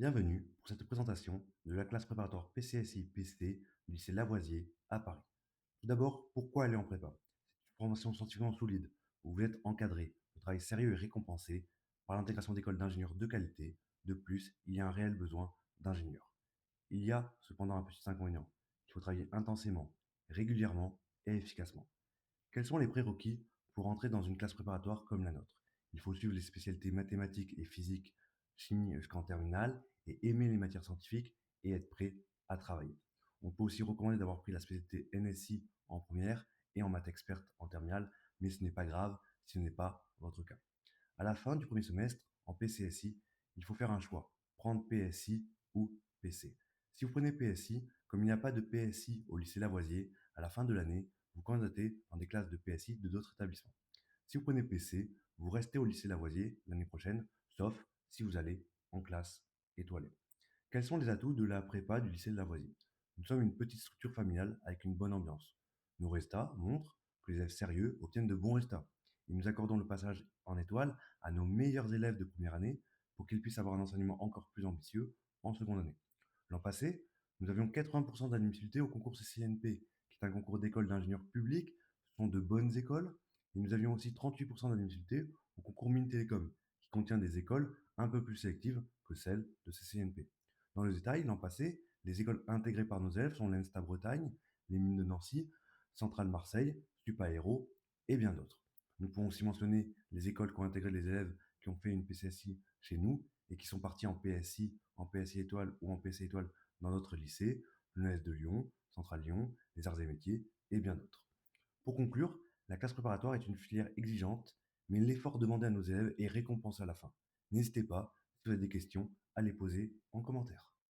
Bienvenue pour cette présentation de la classe préparatoire PCSI-PC du lycée Lavoisier à Paris. Tout d'abord, pourquoi aller en prépa? C'est une formation scientifiquement solide où vous êtes encadré, le travail sérieux et récompensé par l'intégration d'écoles d'ingénieurs de qualité. De plus, il y a un réel besoin d'ingénieurs. Il y a cependant un petit inconvénient. Il faut travailler intensément, régulièrement et efficacement. Quels sont les prérequis pour entrer dans une classe préparatoire comme la nôtre? Il faut suivre les spécialités mathématiques et physique, chimie jusqu'en terminale et aimer les matières scientifiques et être prêt à travailler. On peut aussi recommander d'avoir pris la spécialité NSI en première et en maths experte en terminale, mais ce n'est pas grave si ce n'est pas votre cas. À la fin du premier semestre, en PCSI, il faut faire un choix, prendre PSI ou PC. Si vous prenez PSI, comme il n'y a pas de PSI au lycée Lavoisier, à la fin de l'année, vous candidatez dans des classes de PSI de d'autres établissements. Si vous prenez PC, vous restez au lycée Lavoisier l'année prochaine, sauf si vous allez en classe étoilée. Quels sont les atouts de la prépa du lycée de Lavoisier? Nous sommes une petite structure familiale avec une bonne ambiance. Nos restats montrent que les élèves sérieux obtiennent de bons résultats. Et nous accordons le passage en étoile à nos meilleurs élèves de première année pour qu'ils puissent avoir un enseignement encore plus ambitieux en seconde année. L'an passé, nous avions 80% d'admissibilité au concours CCNP, qui est un concours d'école d'ingénieurs publics. Ce sont de bonnes écoles. Et nous avions aussi 38% d'admissibilité au concours Mines Télécom, qui contient des écoles un peu plus sélectives que celles de CCNP. Dans le détail, l'an passé, les écoles intégrées par nos élèves sont l'ENSTA Bretagne, les mines de Nancy, Centrale Marseille, Supaéro et bien d'autres. Nous pouvons aussi mentionner les écoles qui ont intégré les élèves qui ont fait une PCSI chez nous et qui sont partis en PSI étoile ou en PC étoile dans notre lycée, l'ENS de Lyon, Centrale Lyon, les arts et métiers et bien d'autres. Pour conclure, la classe préparatoire est une filière exigeante, mais l'effort demandé à nos élèves est récompensé à la fin. N'hésitez pas, si vous avez des questions, à les poser en commentaire.